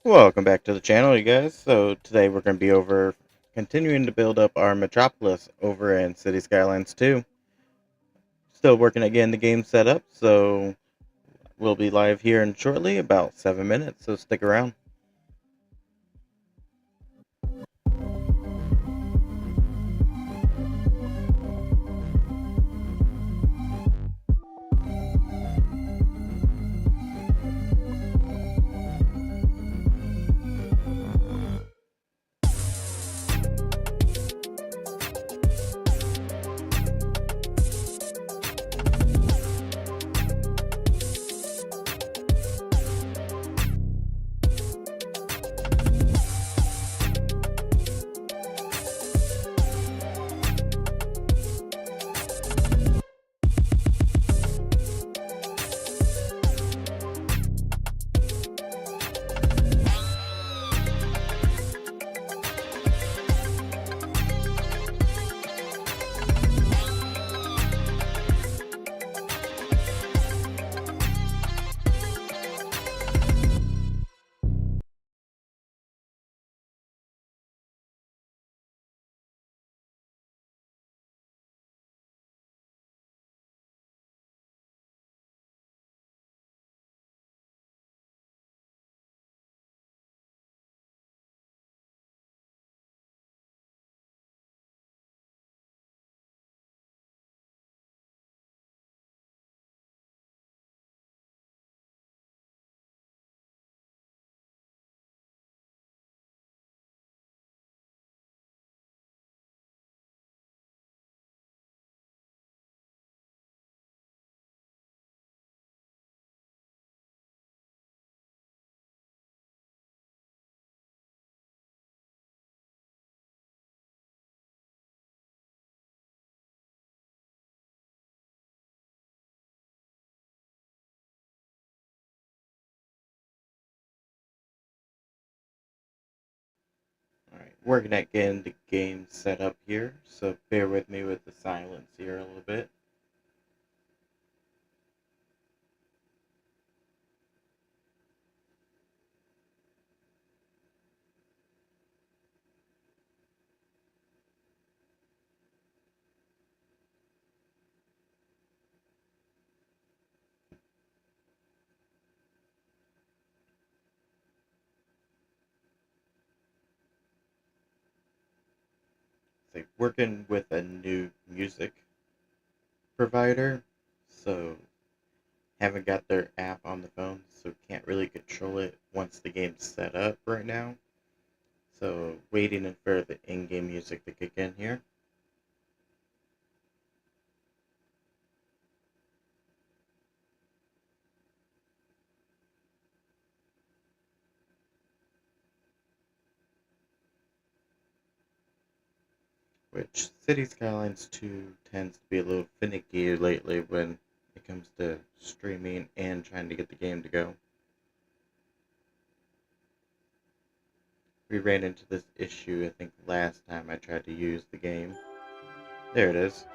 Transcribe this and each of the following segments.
Welcome back to the channel, you guys. So today we're going to be continuing to build up our Metropolis over in City Skylines 2. Still working at getting the game set up, so we'll be live here in shortly, about 7 minutes, so stick around. Alright, working at getting the game set up here, so bear with me with the silence here a little bit. So working with a new music provider, so haven't got their app on the phone, so can't really control it once the game's set up right now. So waiting for the in-game music to kick in here. Which Cities Skylines 2 tends to be a little finicky lately when it comes to streaming and trying to get the game to go. We ran into this issue, I think, last time I tried to use the game. There it is.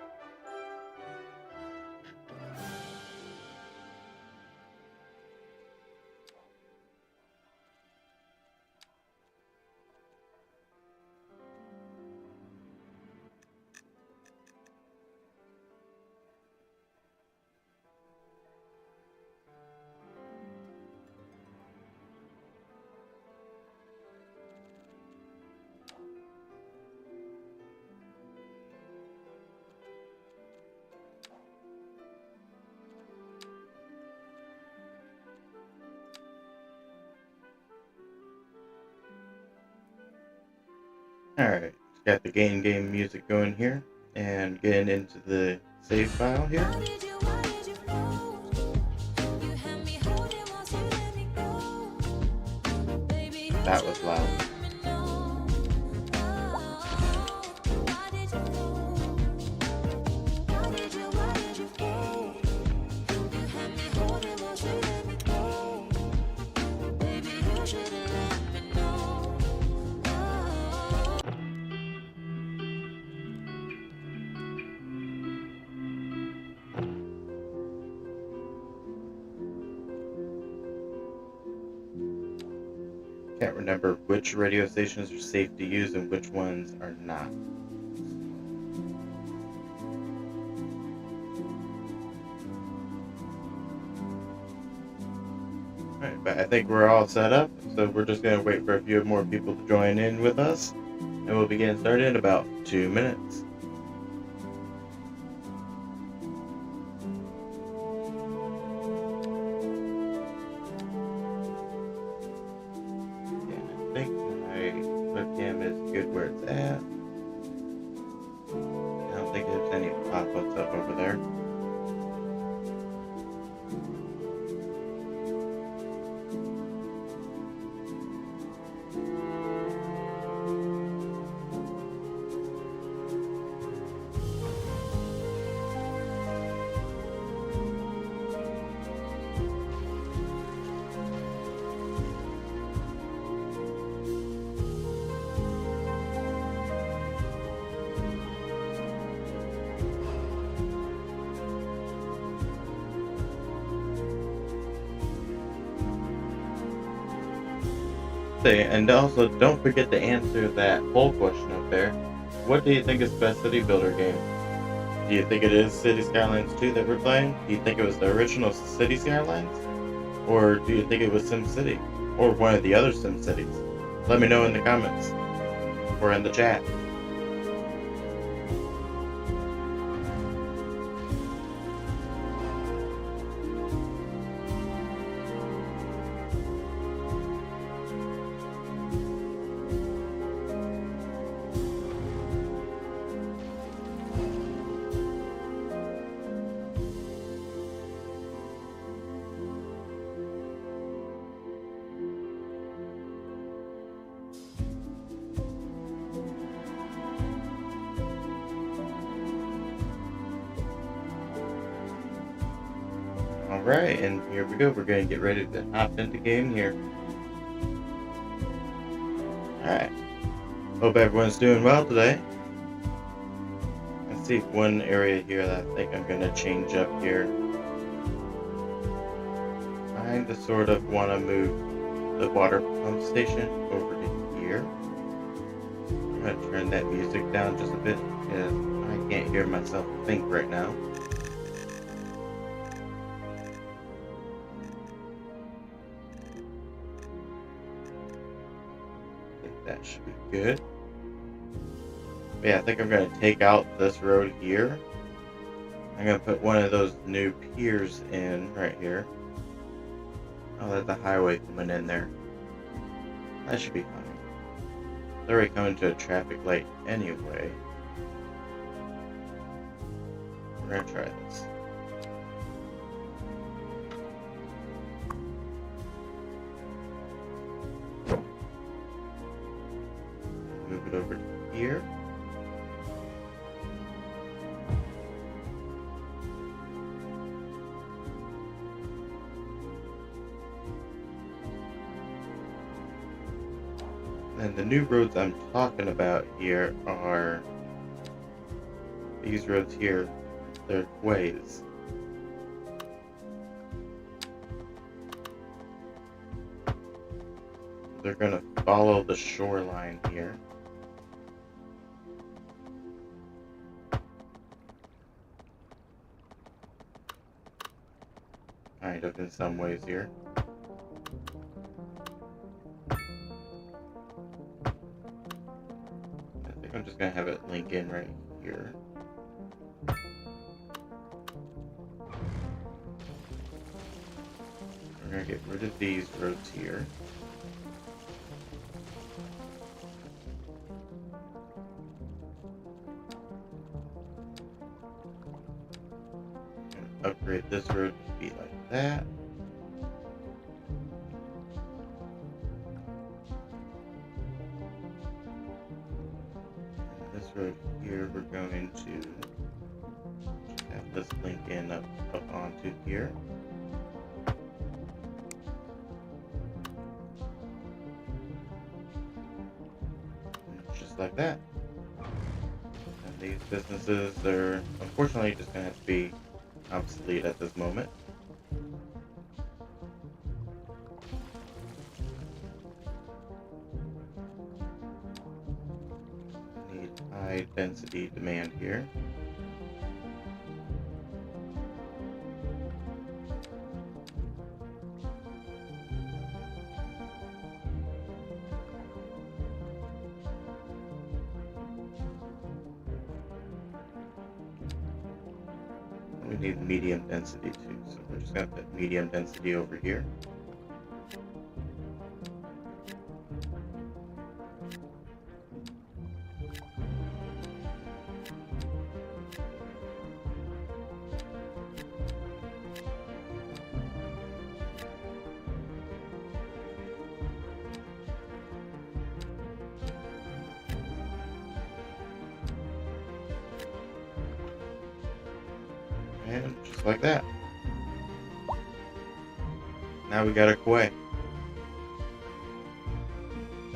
Alright, got the game music going here, and getting into the save file here. That was loud. can't remember which radio stations are safe to use and which ones are not. Alright, but I think we're all set up, so we're just going to wait for a few more people to join in with us, and we'll be getting started in about 2 minutes. And I think my webcam is good where it's at. I don't think there's any pop-ups up over there. And also, don't forget to answer that poll question up there. What do you think is the best city builder game? Do you think it is Cities Skylines 2 that we're playing? Do you think it was the original Cities Skylines? Or do you think it was SimCity? Or one of the other SimCities? Let me know in the comments. Or in the chat. Alright, and here we go. We're going to get ready to hop into game here. Alright. Hope everyone's doing well today. Let's see one area here that I think I'm going to change up here. I sort of want to move the water pump station over to here. I'm going to turn that music down just a bit because I can't hear myself think right now. That should be good. But yeah, I think I'm going to take out this road here. I'm going to put one of those new piers in right here. Oh, that's a highway coming in there. That should be fine. They're already coming to a traffic light anyway. We're going to try this. Move it over to here. And the new roads I'm talking about here are these roads here. They're ways. They're gonna follow the shoreline here. Kind of in some ways here. I think I'm just gonna have it link in right here. We're gonna get rid of these roads here. Upgrade this road to be like that. And this road here, we're going to just have this link in up onto here. And just like that. And these businesses are unfortunately just going to have to be obsolete at this moment. density demand here. We need medium density too, so we're just gonna put medium density over here. And just like that. Now we got a quay.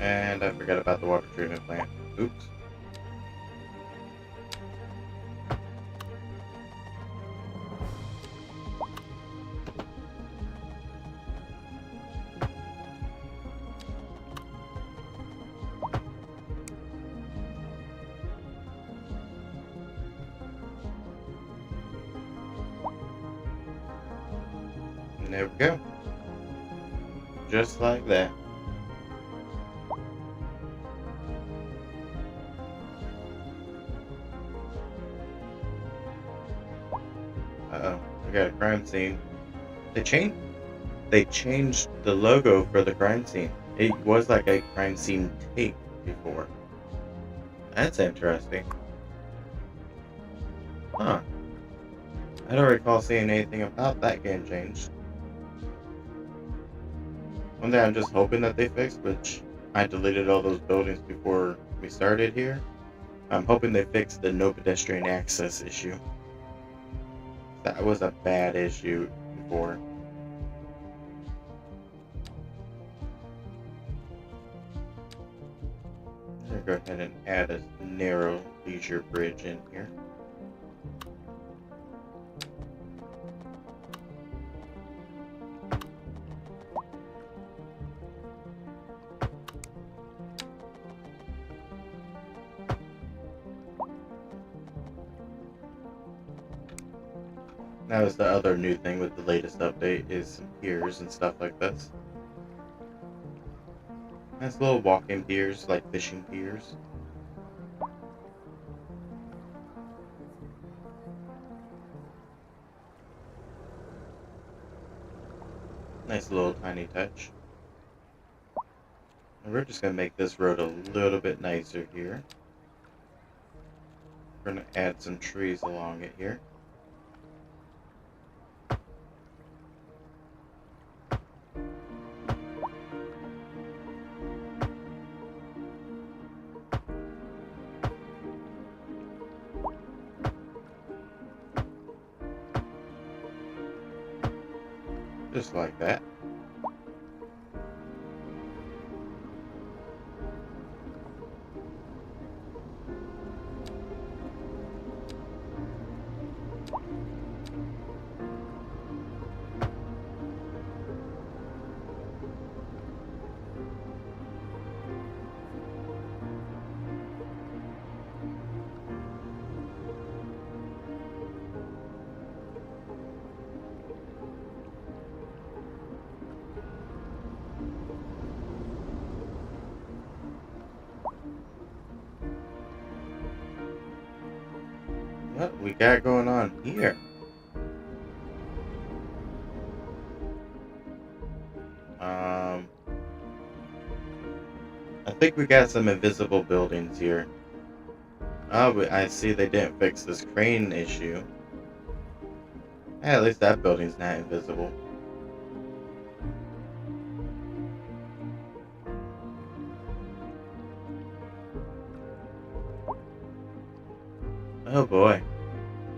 And I forgot about the water treatment plant. Oops. And there we go. Just like that. Uh-oh, we got a crime scene. They changed the logo for the crime scene. It was like a crime scene tape before. That's interesting. Huh. I don't recall seeing anything about that getting changed. One thing I'm just hoping that they fix, which I deleted all those buildings before we started here. I'm hoping they fix the no pedestrian access issue. That was a bad issue before. I'm gonna go ahead and add a narrow leisure bridge in here. That was the other new thing with the latest update, is some piers and stuff like this. Nice little walk-in piers, like fishing piers. Nice little tiny touch. And we're just gonna make this road a little bit nicer here. We're gonna add some trees along it here. Just like that. What we got going on here? I think we got some invisible buildings here. Oh, but I see they didn't fix this crane issue. Yeah, at least that building's not invisible. Oh boy.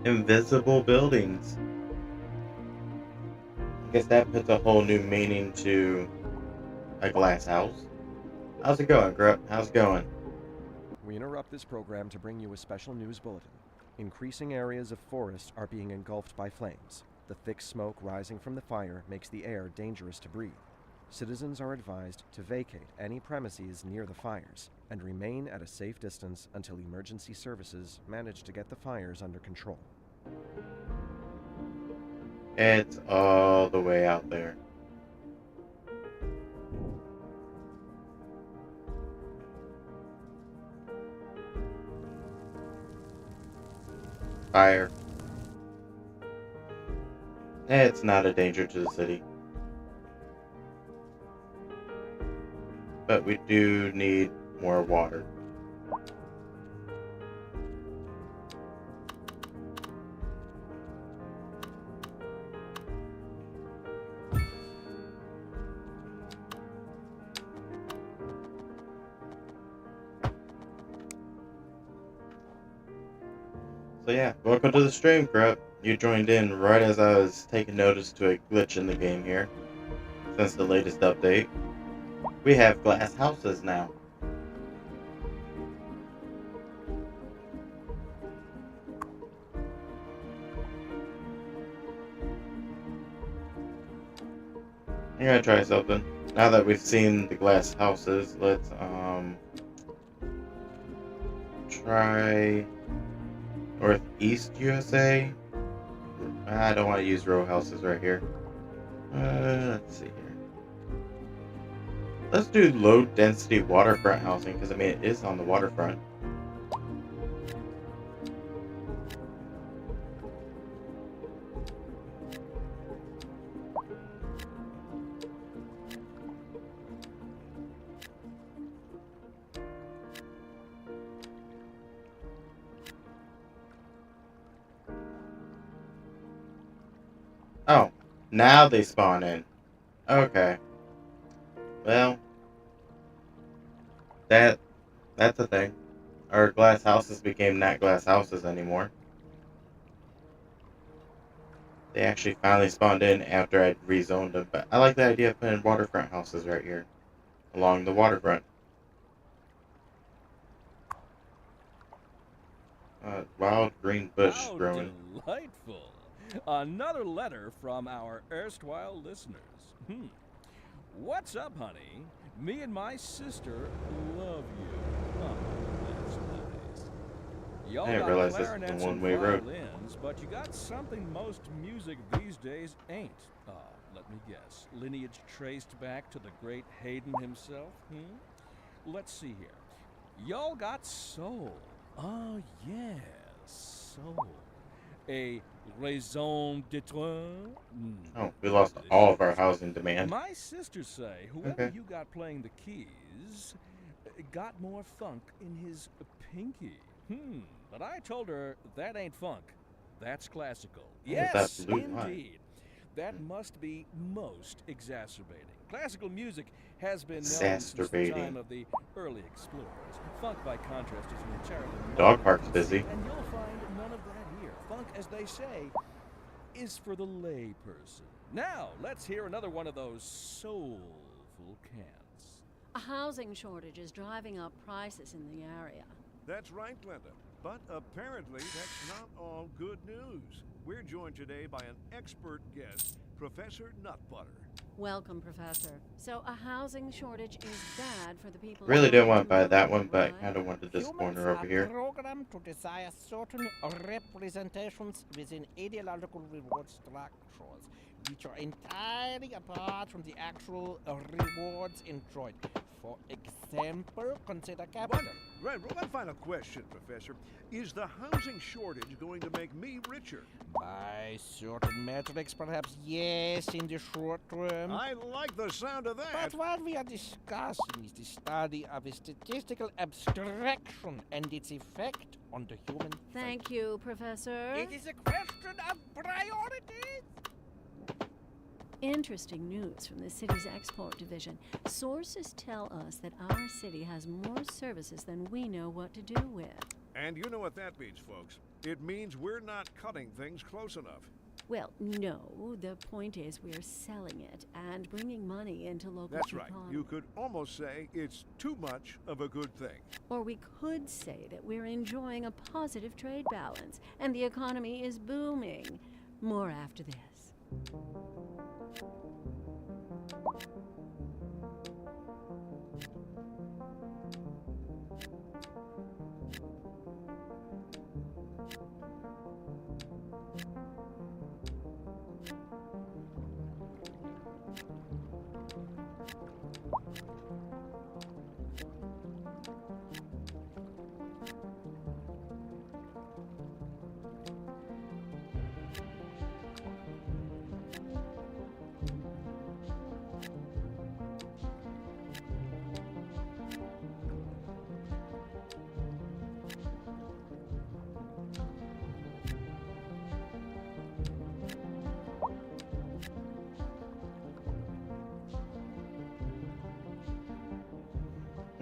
Invisible buildings. I guess that puts a whole new meaning to a glass house. How's it going, Grupp? How's it going? We interrupt this program to bring you a special news bulletin. Increasing areas of forest are being engulfed by flames. The thick smoke rising from the fire makes the air dangerous to breathe. Citizens are advised to vacate any premises near the fires and remain at a safe distance until emergency services manage to get the fires under control. It's all the way out there. Fire. It's not a danger to the city. But we do need more water. So yeah, welcome to the stream, Crap. You joined in right as I was taking notice to a glitch in the game here. Since the latest update, we have glass houses now. I'm gonna try something. Now that we've seen the glass houses, let's try Northeast USA. I don't want to use row houses right here. Let's see here. Let's do low density waterfront housing because I mean it is on the waterfront. Oh, now they spawn in. Okay. Well, that's a thing. Our glass houses became not glass houses anymore. They actually finally spawned in after I'd rezoned them, but I like the idea of putting waterfront houses right here, along the waterfront. Wild green bush How growing. delightful. Another letter from our erstwhile listeners. What's up, honey? Me and my sister love you. Oh, that's nice. Y'all I didn't got realize this was a clarinets and one-way road. violins, but you got something most music these days ain't. Let me guess. Lineage traced back to the great Haydn himself? Let's see here. Y'all got soul. Oh, yes, soul. A raison d'etre? Oh, we lost all of our housing demand. My sisters say whoever Okay. you got playing the keys got more funk in his pinky. But I told her that ain't funk. That's classical. That is Yes, absolute lie. indeed. That must be most exacerbating. Classical music has been known since the Exacerbating. time of the early explorers. Funk, by contrast, is an entirely Dog modern park's conceit, busy. and you'll find none of that here. Funk, as they say, is for the lay person. Now, let's hear another one of those soulful cants. A housing shortage is driving up prices in the area. That's right, Glenda. But apparently, that's not all good news. We're joined today by an expert guest, Professor Nutbutter. Welcome, Professor. So a housing shortage is bad for the people. Really didn't want to buy trying that move, one, but I right? kind of wanted this Humans corner over are here. programmed to desire certain representations within ideological reward structures, which are entirely apart from the actual rewards enjoyed. For example, consider capital. Right, one final question, Professor. Is the housing shortage going to make me richer? By certain metrics, perhaps yes, in the short term. I like the sound of that. But what we are discussing is the study of a statistical abstraction and its effect on the human Thank you, Professor. It is a question of priorities. Interesting news from the city's export division. Sources tell us that our city has more services than we know what to do with. And you know what that means, folks. It means we're not cutting things close enough. Well, no. The point is we're selling it and bringing money into local That's right. economy. You could almost say it's too much of a good thing. Or we could say that we're enjoying a positive trade balance and the economy is booming. More after this.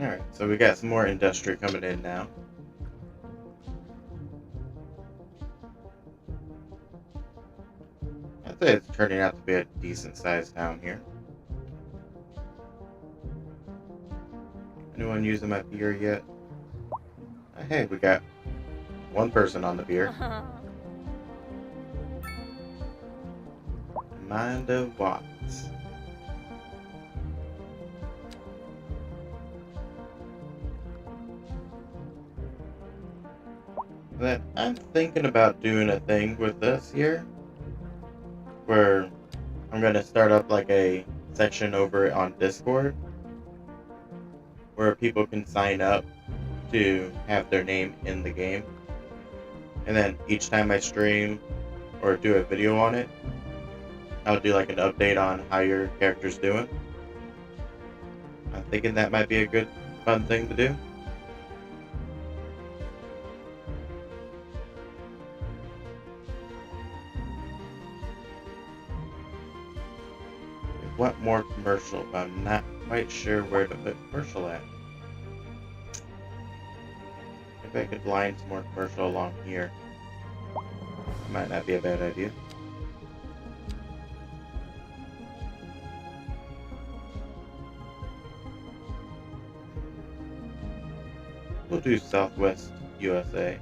Alright, so we got some more industry coming in now. I'd say it's turning out to be a decent sized town here. Anyone using my beer yet? Hey, we got one person on the beer. Amanda Watts. But I'm thinking about doing a thing with this here where I'm going to start up like a section over on Discord where people can sign up to have their name in the game. And then each time I stream or do a video on it, I'll do like an update on how your character's doing. I'm thinking that might be a good, fun thing to do. I want more commercial, but I'm not quite sure where to put commercial at. Maybe I could line some more commercial along here. Might not be a bad idea. We'll do Southwest USA.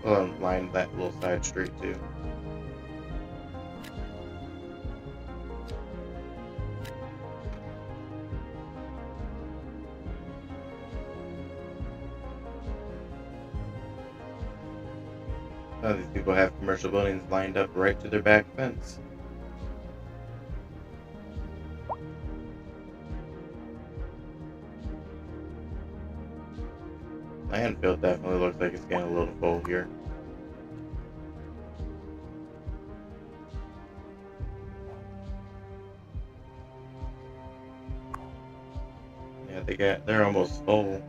We'll line that little side street too. Now these people have commercial buildings lined up right to their back fence. Landfill definitely looks like it's getting a little full here. Yeah, they're almost full.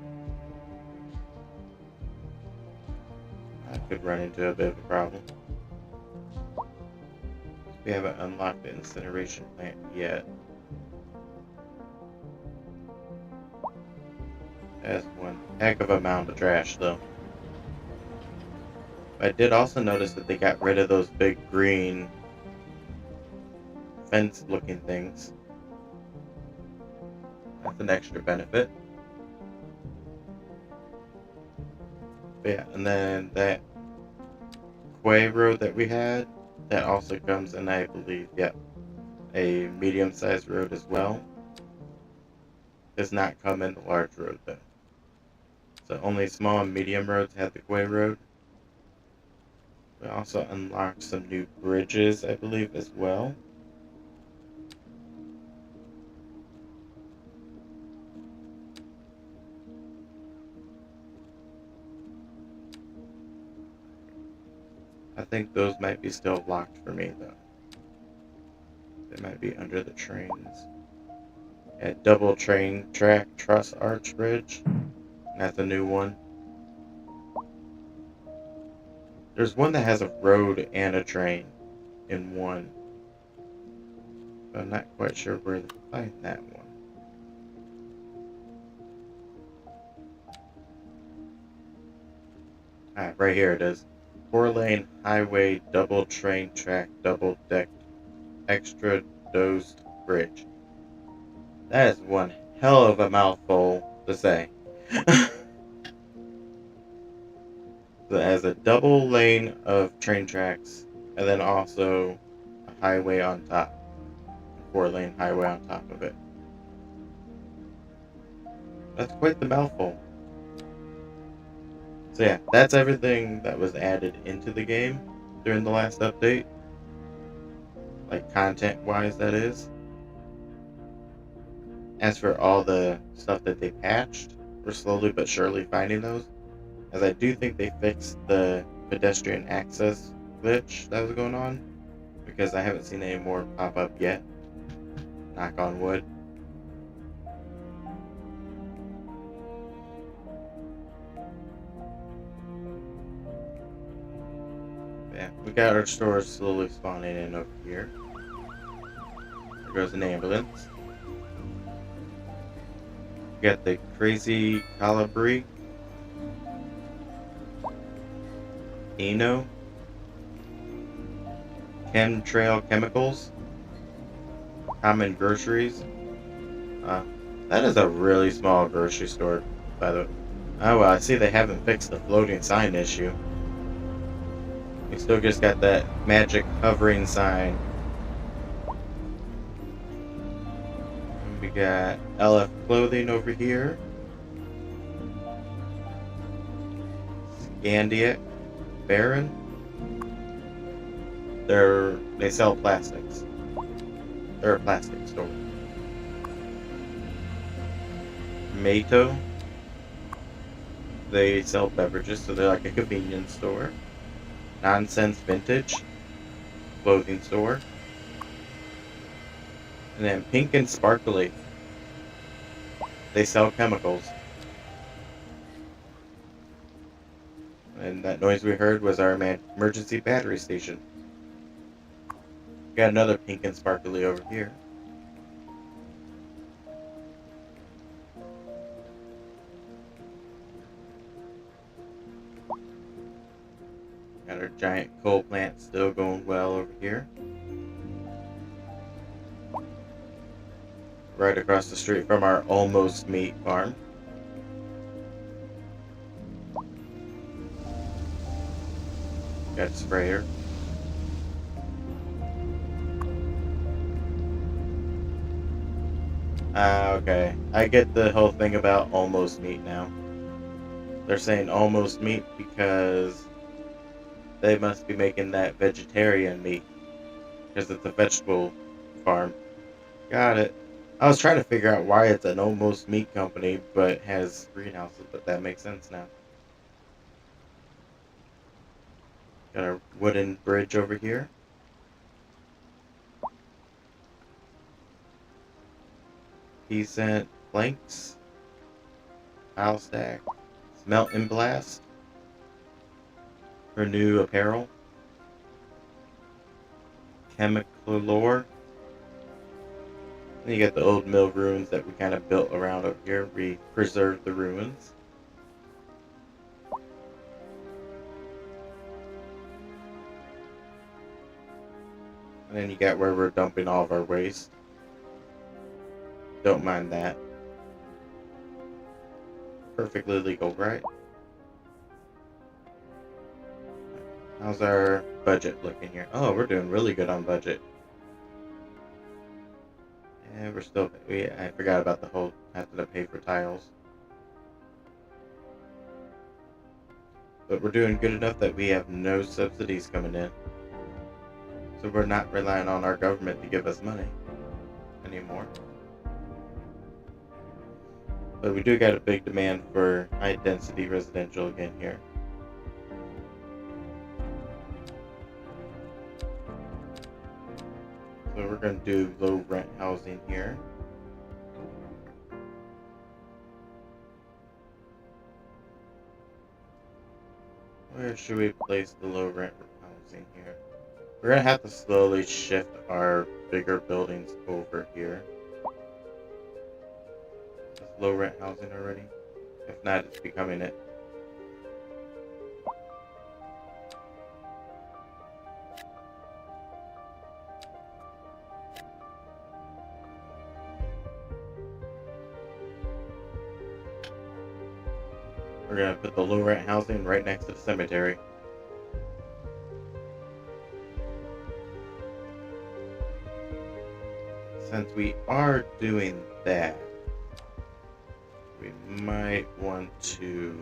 I could run into a bit of a problem. We haven't unlocked the incineration plant yet. That's one heck of a mound of trash, though. I did also notice that they got rid of those big green fence-looking things. That's an extra benefit. But yeah, and then that Quay road that we had, that also comes in, I believe, yep, a medium-sized road as well. Does not come in the large road, though. So only small and medium roads have the Quay road. We also unlocked some new bridges, I believe, as well. I think those might be still locked for me, though. They might be under the trains. Yeah, double train track truss arch bridge. That's a new one. There's one that has a road and a train in one. But I'm not quite sure where to find that one. Ah, right here it is. 4-lane highway double train track double deck extra dosed bridge. That is one hell of a mouthful to say. So it has a double lane of train tracks and then also a highway on top. A 4-lane highway on top of it. That's quite the mouthful. So yeah, that's everything that was added into the game during the last update. Like content-wise, that is. As for all the stuff that they patched, we're slowly but surely finding those. As I do think they fixed the pedestrian access glitch that was going on. Because I haven't seen any more pop up yet. Knock on wood. Yeah, we got our stores slowly spawning in over here. There goes an ambulance. We got the crazy Calibri. Eno. Chemtrail Chemicals. Common Groceries. That is a really small grocery store, by the way. Oh, well, I see they haven't fixed the floating sign issue. We still just got that magic hovering sign. And we got LF Clothing over here. Scandiac. Baron. They sell plastics. They're a plastic store. Mato. They sell beverages, so they're like a convenience store. Nonsense Vintage. Clothing store. And then Pink and Sparkly. They sell chemicals. And that noise we heard was our emergency battery station. Got another Pink and Sparkly over here. Got our giant coal plant still going well over here. Right across the street from our almost meat farm. Got a sprayer. Okay. I get the whole thing about almost meat now. They're saying almost meat because they must be making that vegetarian meat. Because it's a vegetable farm. Got it. I was trying to figure out why it's an almost meat company, but has greenhouses, but that makes sense now. Got a wooden bridge over here. Decent planks. Tile stack. Smelt and blast. Renew apparel. Chemical lore. And you got the old mill ruins that we kind of built around over here. We preserved the ruins. And then you got where we're dumping all of our waste. Don't mind that. Perfectly legal, right? How's our budget looking here? Oh, we're doing really good on budget. Yeah, we're still... I forgot about the whole having to pay for tiles. But we're doing good enough that we have no subsidies coming in. So we're not relying on our government to give us money anymore. But we do got a big demand for high density residential again here. So we're going to do low rent housing here. Where should we place the low rent housing here? We're going to have to slowly shift our bigger buildings over here. Is low rent housing already? If not, it's becoming it. We're going to put the low rent housing right next to the cemetery. Since we are doing that, we might want to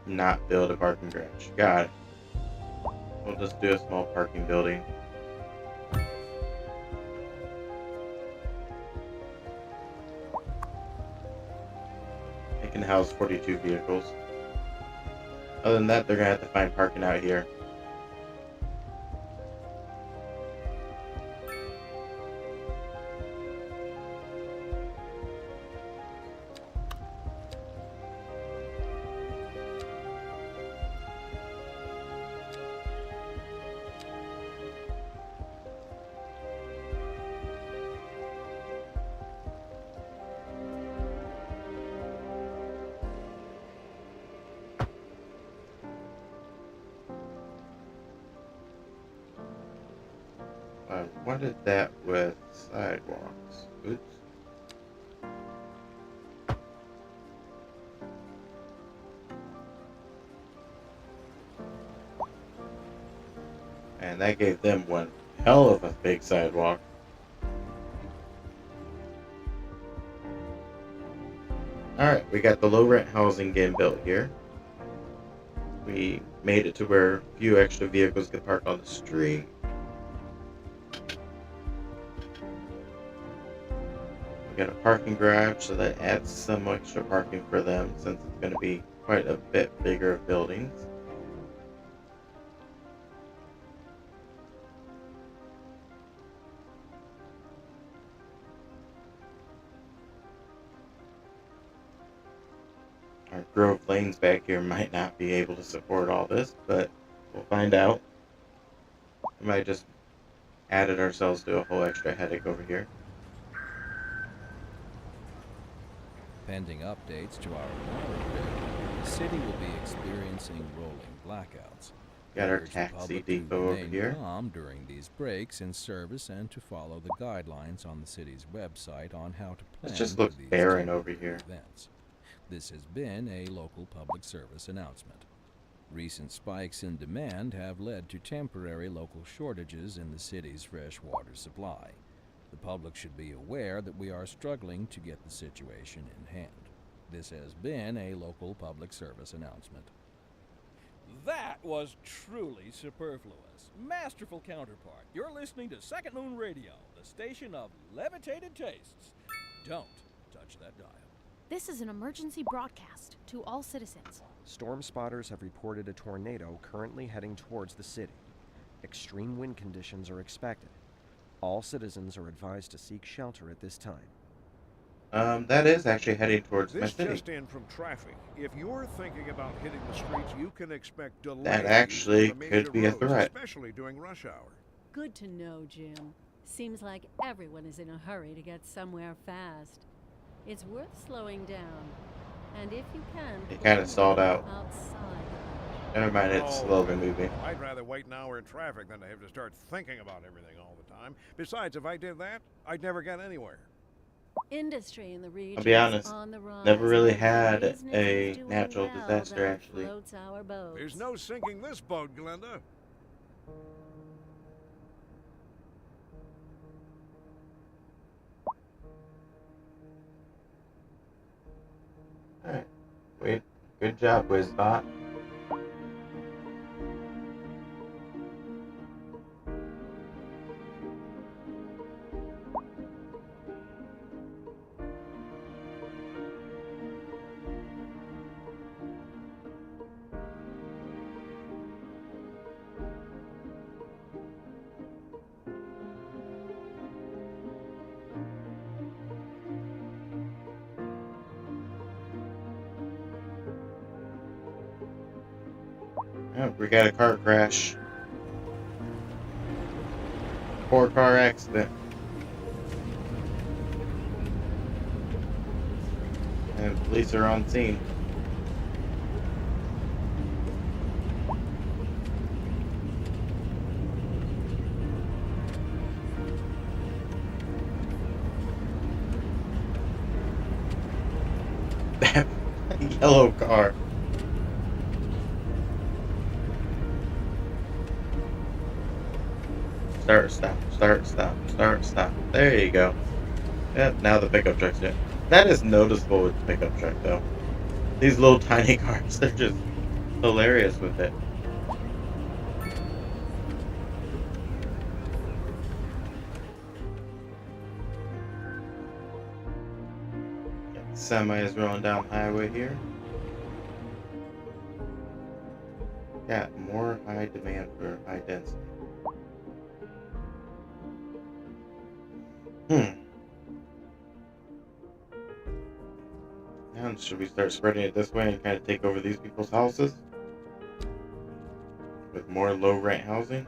not build a parking garage. Got it. We'll just do a small parking building. It can house 42 vehicles. Other than that, they're going to have to find parking out here. What is that with sidewalks? Oops. And that gave them one hell of a big sidewalk. Alright, we got the low rent housing getting built here. We made it to where a few extra vehicles can park on the street. We got a parking garage, so that adds some extra parking for them since it's going to be quite a bit bigger of buildings. Our Grove Lanes back here might not be able to support all this, but we'll find out. We might just added ourselves to a whole extra headache over here. Pending updates to our power grid, the city will be experiencing rolling blackouts. Got our Urge the taxi public depot to over remain here. calm during these breaks in service and to follow the guidelines on the city's website on how to plan It just for looks these barren temporary over here. events. This has been a local public service announcement. Recent spikes in demand have led to temporary local shortages in the city's fresh water supply. The public should be aware that we are struggling to get the situation in hand. This has been a local public service announcement. That was truly superfluous. Masterful counterpart. You're listening to Second Moon Radio, the station of levitated tastes. Don't touch that dial. This is an emergency broadcast to all citizens. Storm spotters have reported a tornado currently heading towards the city. Extreme wind conditions are expected. All citizens are advised to seek shelter at this time. That is actually heading towards my This city. just in from traffic. If you're thinking about hitting the streets, you can expect delays. That actually on the major could be a roads, threat. especially during rush hour. Good to know, Jim. Seems like everyone is in a hurry to get somewhere fast. It's worth slowing down. And if you can, It kinda stalled out. outside. Never mind, it's Oh, slowly moving. I'd rather wait an hour in traffic than to have to start thinking about everything all the time. Besides, if I did that, I'd never get anywhere. Industry in the region I'll be honest, is on the rise. never really and had business a is doing natural well disaster, that actually. floats our boats. There's no sinking this boat, Glenda. Alright. Wait. Good job, Wizbot. Oh, we got a car crash. 4-car accident. And police are on scene. That yellow car. Start, stop, start, stop, start, stop. There you go. Yep, now the pickup truck's here. That is noticeable with the pickup truck, though. These little tiny cars, they're just hilarious with it. Got semis rolling down the highway here. Got more high demand for high density. Now, should we start spreading it this way and kind of take over these people's houses? With more low rent housing?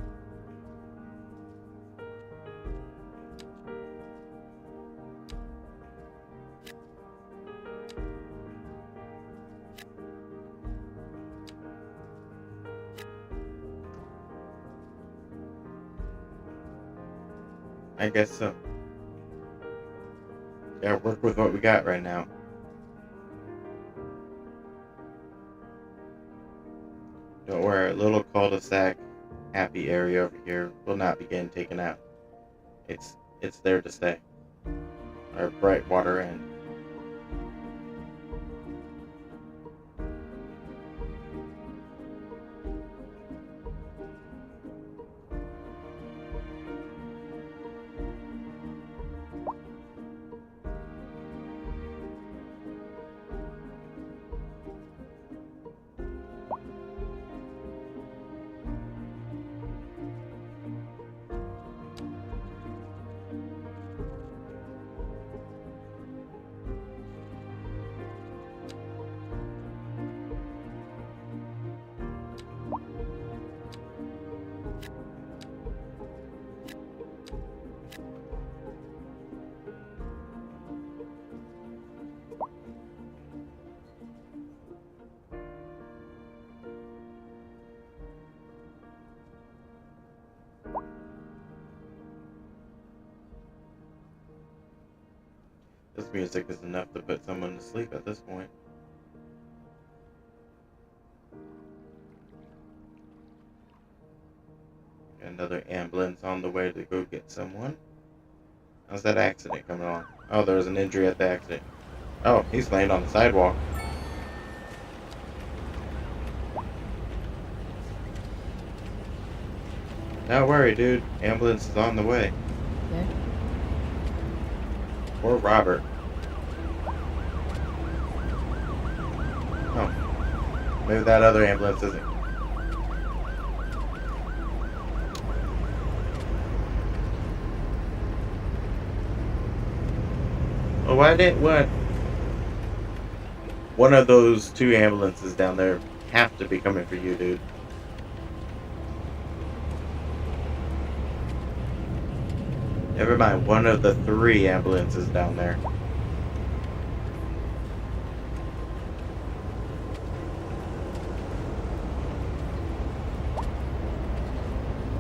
I guess so. Gotta work with what we got right now. Don't worry, our little cul-de-sac happy area over here will not be getting taken out. It's there to stay. Our bright water end. This music is enough to put someone to sleep at this point. Got another ambulance on the way to go get someone. How's that accident coming along? Oh, there was an injury at the accident. Oh, he's laying on the sidewalk. Don't worry, dude. Ambulance is on the way. Okay. Or Robert. Oh. Maybe that other ambulance isn't. Well, why didn't one of those two ambulances down there have to be coming for you, dude? Never mind, one of the 3 ambulances down there.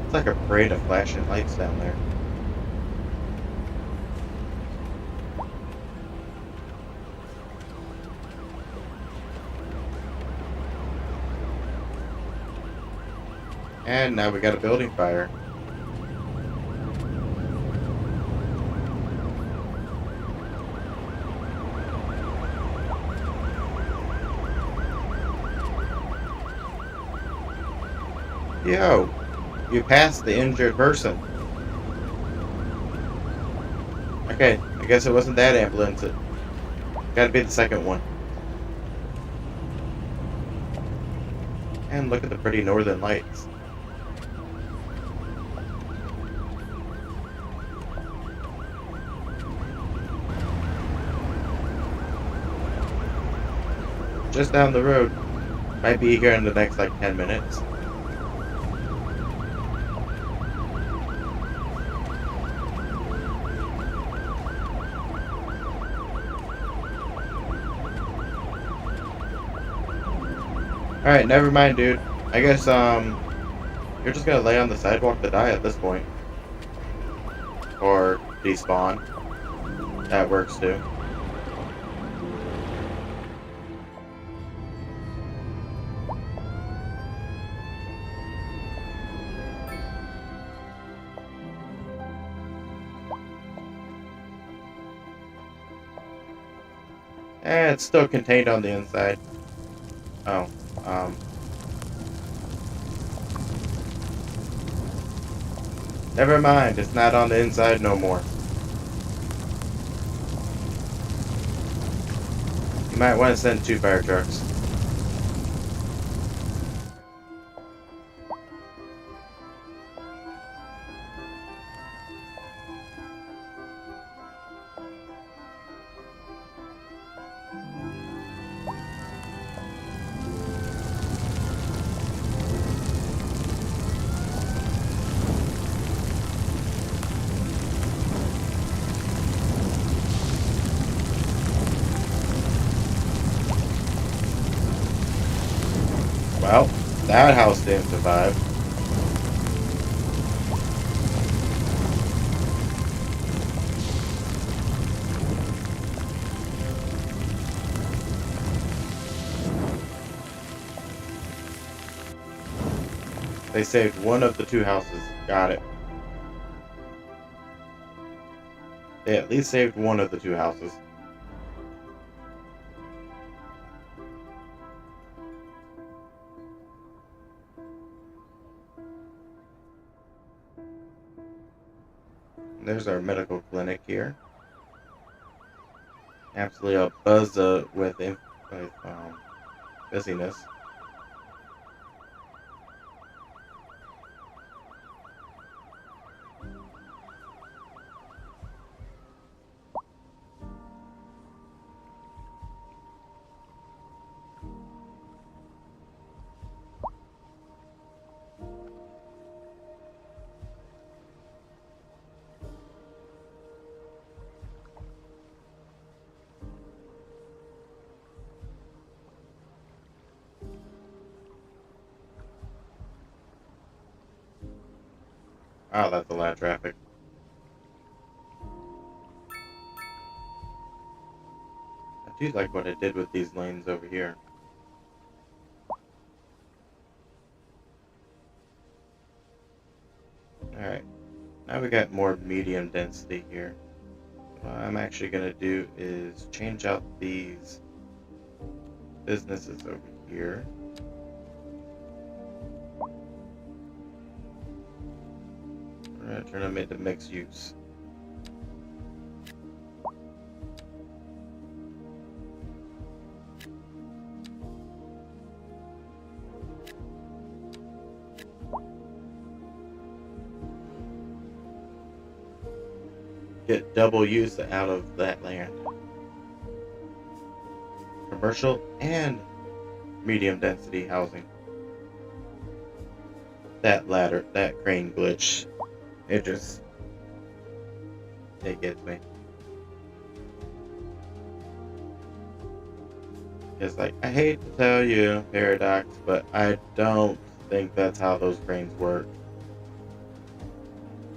It's like a parade of flashing lights down there. And now we got a building fire. Yo, you passed the injured person. Okay, I guess it wasn't that ambulance. It gotta be the second one. And look at the pretty northern lights. Just down the road. Might be here in the next like 10 minutes. Alright, never mind, dude. I guess, you're just gonna lay on the sidewalk to die at this point. Or despawn. That works too. It's still contained on the inside. Oh, never mind, it's not on the inside no more. You might want to send 2 fire trucks. Well, that house didn't survive. They saved one of the two houses. Got it. They at least saved one of the two houses. There's our medical clinic here. Absolutely a buzz with busyness. Oh, that's a lot of traffic. I do like what I did with these lanes over here. Alright, now we got more medium density here. What I'm actually going to do is change out these businesses over here. We're going to turn them into mixed use. Get double use out of that land. Commercial and medium density housing. That crane glitch, it gets me. It's like, I hate to tell you, Paradox, but I don't think that's how those cranes work.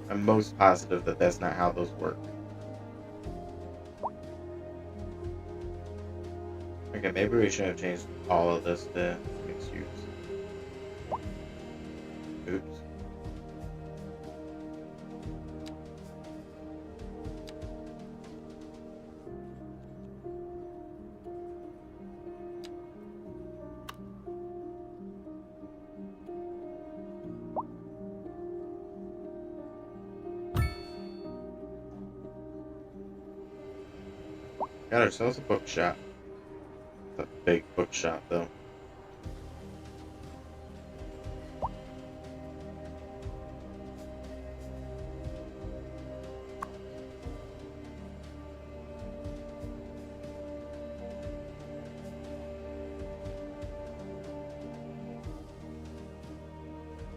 I'm most positive that that's not how those work. Okay, maybe we should have changed all of this to mixed use. Oops. Got ourselves a bookshop. It's a big bookshop, though.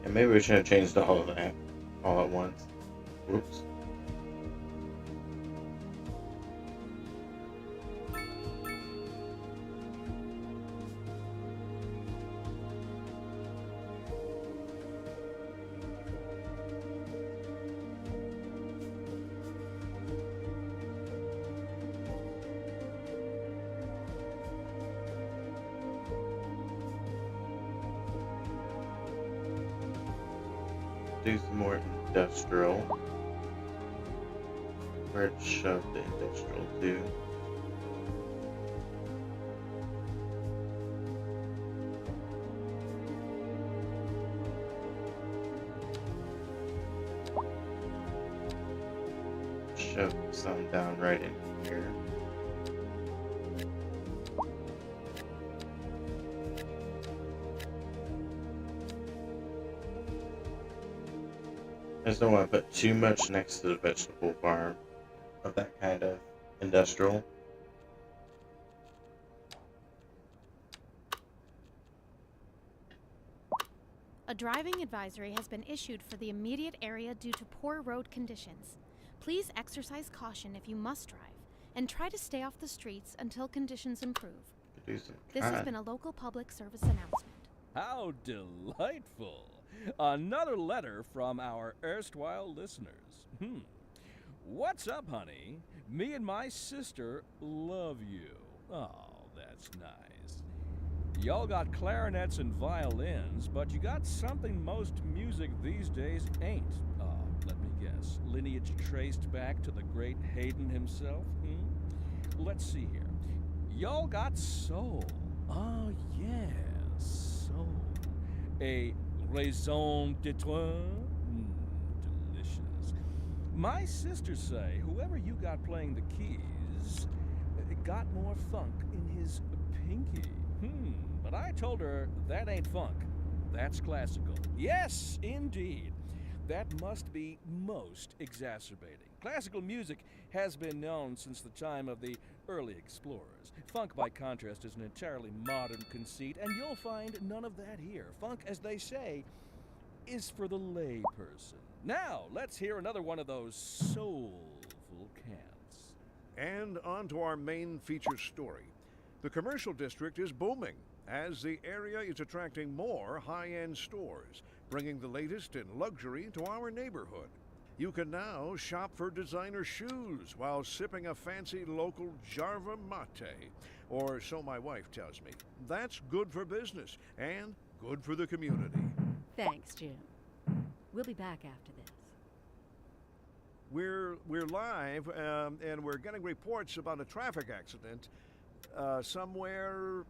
And maybe we should have changed all of that all at once. Whoops. Do some more industrial. Where'd shove the industrial to? Shove some down right in here. I just don't want to put too much next to the vegetable farm of that kind of industrial. A driving advisory has been issued for the immediate area due to poor road conditions. Please exercise caution if you must drive, and try to stay off the streets until conditions improve. This has been a local public service announcement. How delightful! Another letter from our erstwhile listeners. What's up, honey? Me and my sister love you. Oh, that's nice. Y'all got clarinets and violins, but you got something most music these days ain't. Let me guess. Lineage traced back to the great Haydn himself? Let's see here. Y'all got soul. Oh, yes, soul. A raison d'etre? Delicious. My sisters say whoever you got playing the keys got more funk in his pinky. But I told her that ain't funk. That's classical. Yes, indeed. That must be most exacerbating. Classical music has been known since the time of the early explorers. Funk, by contrast, is an entirely modern conceit, and you'll find none of that here. Funk, as they say, is for the lay person. Now, let's hear another one of those soulful cants. And on to our main feature story. The commercial district is booming as the area is attracting more high-end stores, bringing the latest in luxury to our neighborhood. You can now shop for designer shoes while sipping a fancy local Jarva mate, or so my wife tells me. That's good for business and good for the community. Thanks, Jim. We'll be back after this. We're live, and we're getting reports about a traffic accident somewhere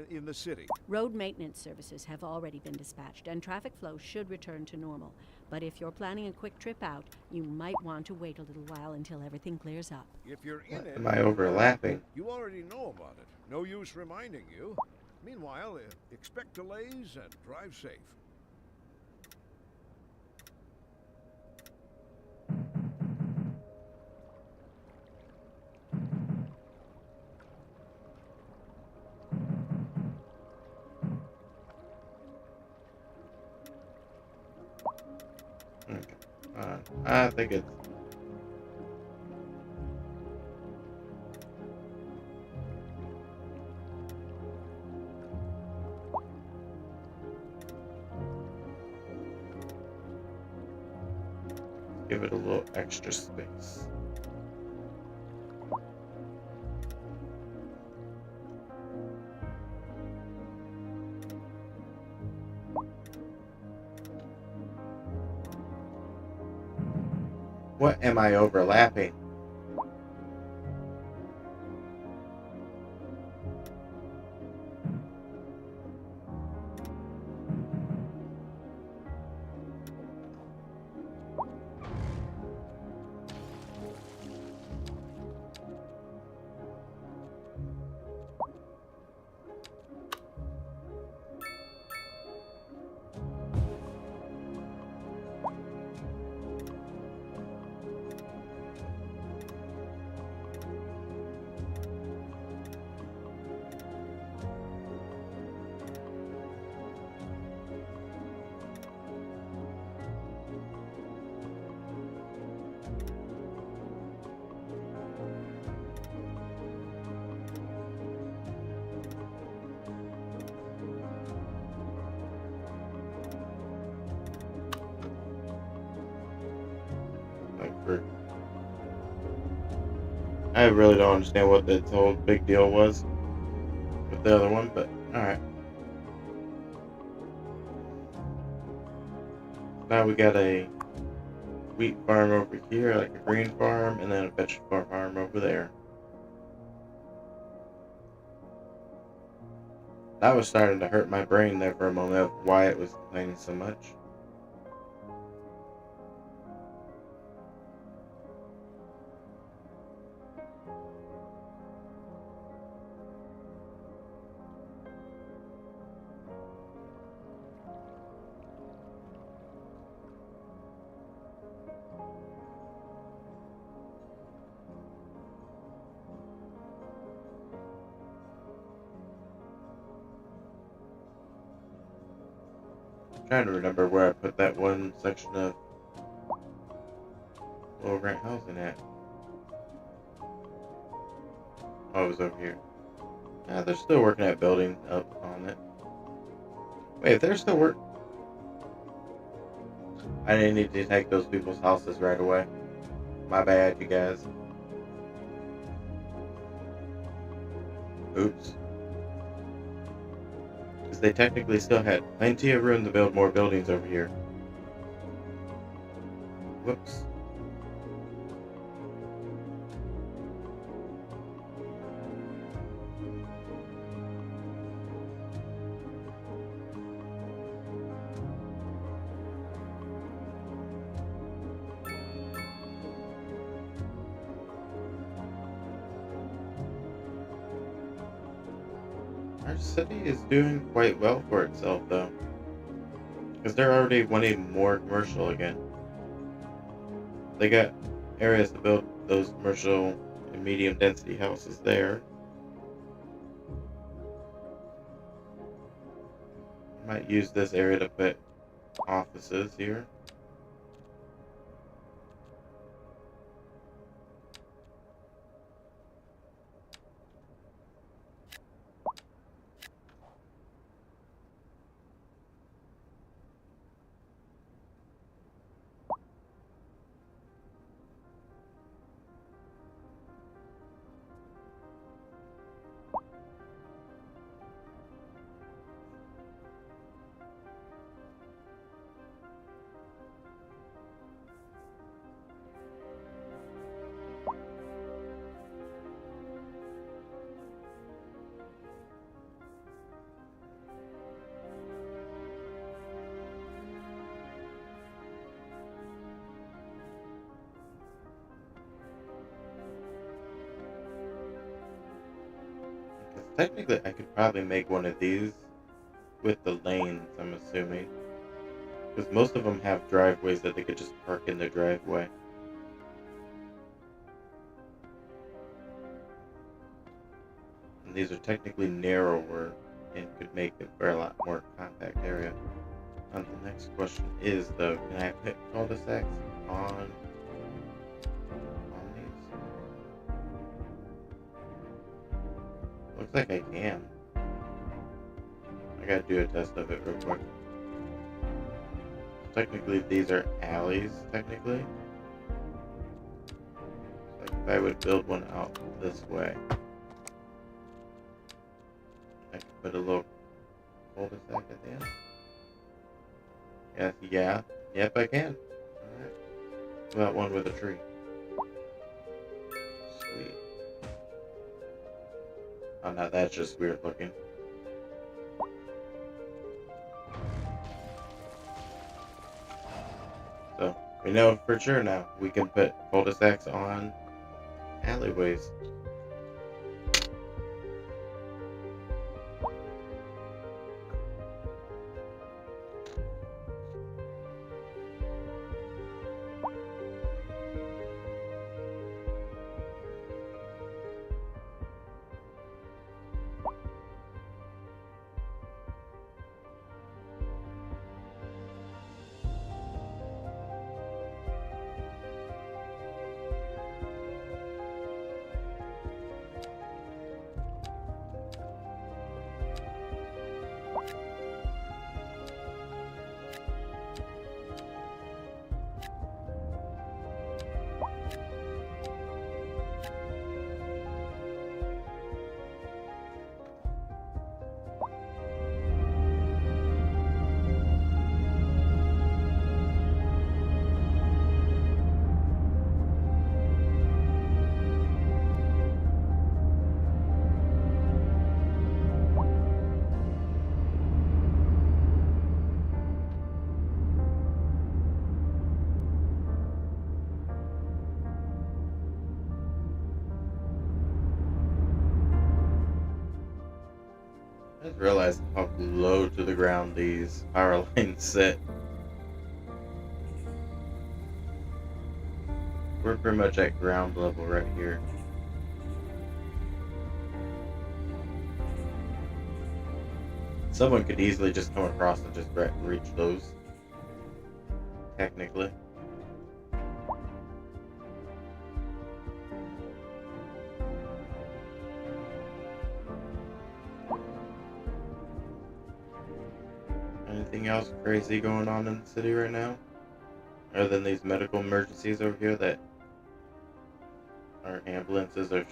in the city. Road maintenance services have already been dispatched, and traffic flow should return to normal. But if you're planning a quick trip out, you might want to wait a little while until everything clears up. If you're in it, Am I overlapping? you already know about it. No use reminding you. Meanwhile, expect delays and drive safe. Okay. I think it's... Give it a little extra space. What am I overlapping? I really don't understand what the whole big deal was with the other one, but alright. Now we got a wheat farm over here, like a green farm, and then a vegetable farm over there. That was starting to hurt my brain there for a moment of why it was complaining so much. Trying to remember where I put that one section of low rent housing at. Oh, it was over here. Yeah, they're still working at building up on it. Wait, if they're still I didn't need to take those people's houses right away. My bad, you guys. Oops. Because they technically still had plenty of room to build more buildings over here. Whoops. Our city is doing quite well for itself, though. Because they're already wanting more commercial again. They got areas to build those commercial and medium density houses there. Might use this area to put offices here. Technically, I could probably make one of these with the lanes, I'm assuming. Because most of them have driveways that they could just park in their driveway. And these are technically narrower and could make it for a lot more compact area. And the next question is, though, can I put cul-de-sacs on these? Looks like I can. I gotta do a test of it real quick. Technically, these are alleys, technically. Like, if I would build one out this way, I could put a little cul-de-sac at the end. Yep, I can. Alright. What about one with a tree? Sweet. Oh, now that's just weird looking. So, we know for sure now we can put cul-de-sacs on alleyways. I just realized how low to the ground these power lines sit. We're pretty much at ground level right here. Someone could easily just come across and just reach those. Technically. Anything else crazy going on in the city right now? Other than these medical emergencies over here that our ambulances are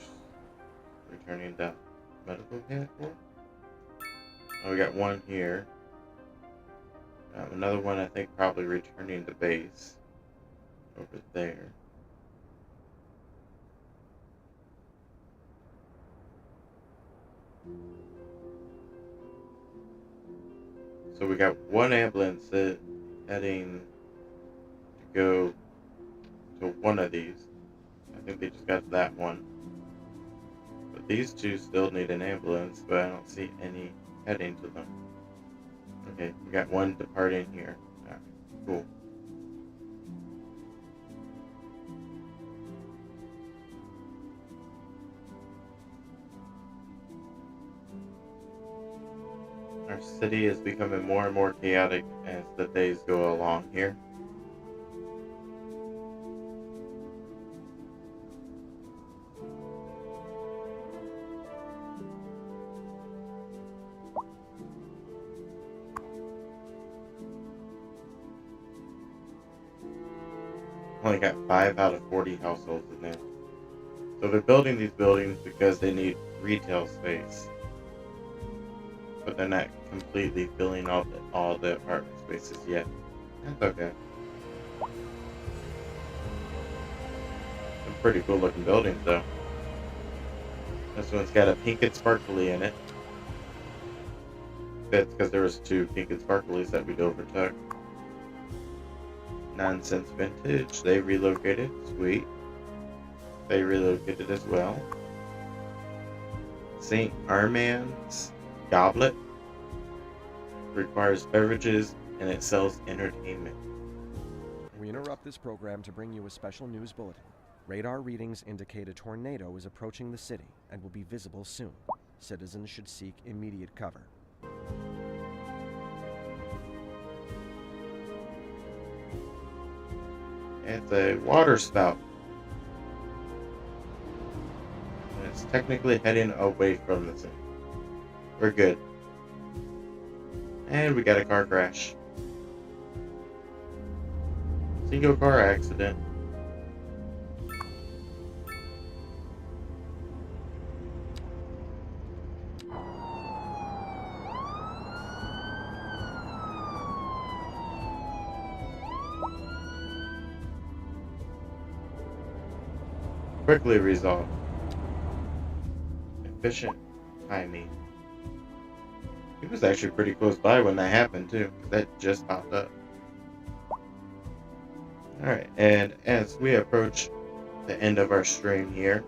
returning to medical care for? Oh, we got one here. Another one, I think, probably returning to base over there. So we got one ambulance heading to go to one of these. I think they just got that one. But these two still need an ambulance, but I don't see any heading to them. Okay, we got one departing here. Alright, cool. Our city is becoming more and more chaotic as the days go along here. Only got 5 out of 40 households in there. So they're building these buildings because they need retail space. But they're not completely filling all the apartment spaces yet. That's okay. Some pretty cool looking buildings though. This one's got a pink and sparkly in it. That's because there was 2 pink and sparklies that we'd overtook. Nonsense Vintage, they relocated. Sweet. They relocated as well. St. Armand's Goblet requires beverages and it sells entertainment. We interrupt this program to bring you a special news bulletin. Radar readings indicate a tornado is approaching the city and will be visible soon. Citizens should seek immediate cover. It's a water spout. And it's technically heading away from the city. We're good. And we got a car crash. Single car accident. Quickly resolved. Efficient timing. It was actually pretty close by when that happened too. That just popped up. Alright, and as we approach the end of our stream here,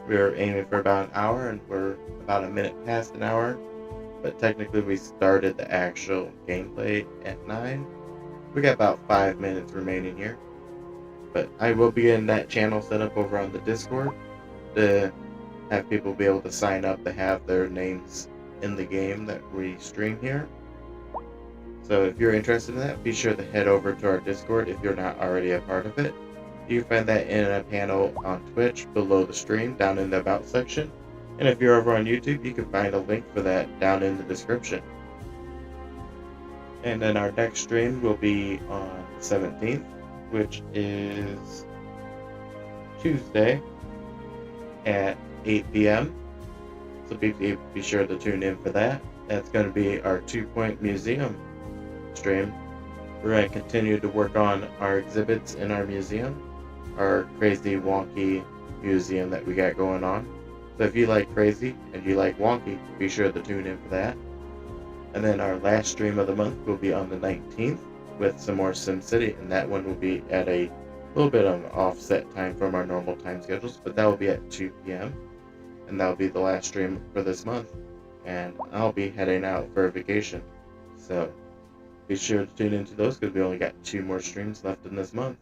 we're aiming for about an hour and we're about a minute past an hour. But technically we started the actual gameplay at 9. We got about 5 minutes remaining here. But I will be in that channel set up over on the Discord to have people be able to sign up to have their names in the game that we stream here. So if you're interested in that, be sure to head over to our Discord if you're not already a part of it. You can find that in a panel on Twitch below the stream down in the About section. And if you're over on YouTube, you can find a link for that down in the description. And then our next stream will be on the 17th, which is Tuesday at 8 p.m. So be sure to tune in for that. That's going to be our 2-Point Museum stream. We're going to continue to work on our exhibits in our museum, our crazy wonky museum that we got going on. So if you like crazy and you like wonky, be sure to tune in for that. And then our last stream of the month will be on the 19th with some more SimCity, and that one will be at a little bit of an offset time from our normal time schedules, but that will be at 2 p.m. and that will be the last stream for this month. And I'll be heading out for a vacation, so be sure to tune into those because we only got 2 more streams left in this month.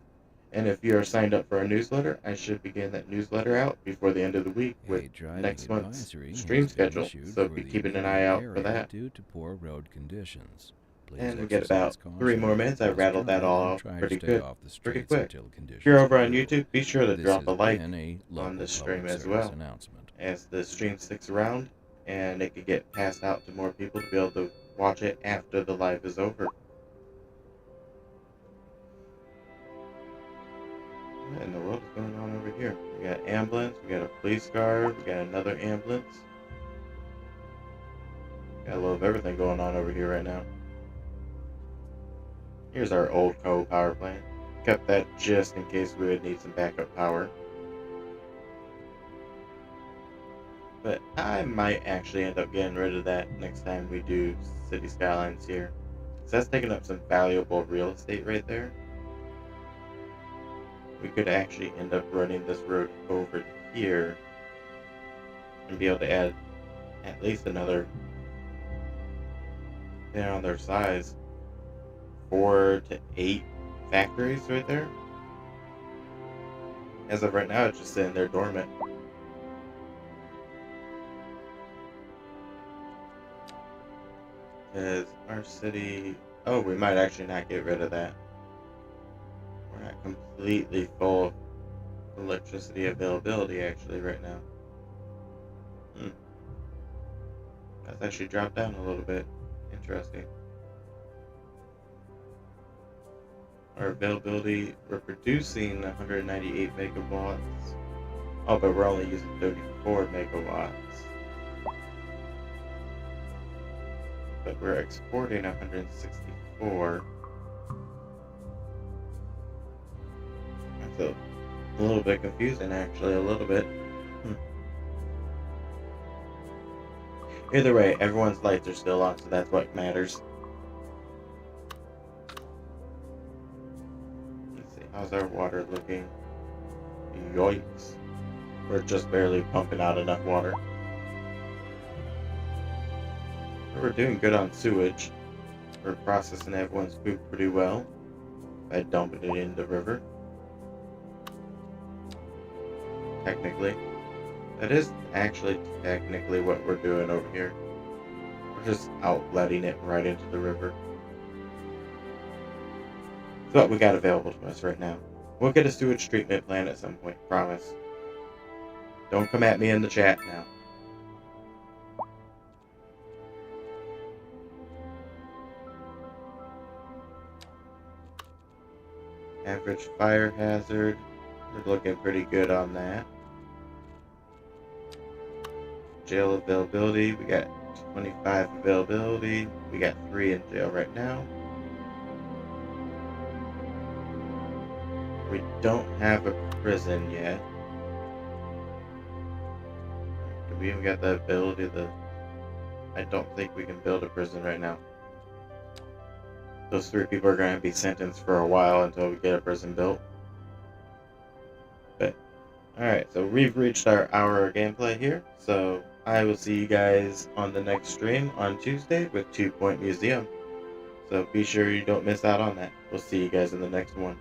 And if you are signed up for our newsletter, I should be getting that newsletter out before the end of the week with next month's stream schedule, so be keeping an eye out for that. Due to poor road conditions. And we get about 3 more minutes. I rattled that all out pretty quick. If you're over on YouTube, be sure to drop a like on this stream as well, as the stream sticks around and it could get passed out to more people to be able to watch it after the live is over. What in the world is going on over here? We got an ambulance, we got a police car, we got another ambulance. Got a little of everything going on over here right now. Here's our old coal power plant. Kept that just in case we would need some backup power. But I might actually end up getting rid of that next time we do City Skylines here. So that's taking up some valuable real estate right there. We could actually end up running this road over here and be able to add at least another, depending on their size, 4 to 8 factories right there. As of right now, it's just sitting there dormant. Because our city... Oh, we might actually not get rid of that. We're not completely full of electricity availability actually right now. That's actually dropped down a little bit. Interesting. Our availability, we're producing 198 megawatts. Oh, but we're only using 34 megawatts. But we're exporting 164. That's a little bit confusing, actually, a little bit. Either way, everyone's lights are still on, so that's what matters. Let's see, how's our water looking? Yikes. We're just barely pumping out enough water. We're doing good on sewage. We're processing everyone's poop pretty well by dumping it in the river. Technically. That is actually technically what we're doing over here. We're just outletting it right into the river. It's what we got available to us right now. We'll get a sewage treatment plant at some point, promise. Don't come at me in the chat now. Average fire hazard. We're looking pretty good on that. Jail availability. We got 25 availability. We got 3 in jail right now. We don't have a prison yet. Do we even got the ability to... I don't think we can build a prison right now. Those 3 people are going to be sentenced for a while until we get a prison built. But, alright, so we've reached our hour of gameplay here. So, I will see you guys on the next stream on Tuesday with 2 Point Museum. So be sure you don't miss out on that. We'll see you guys in the next one.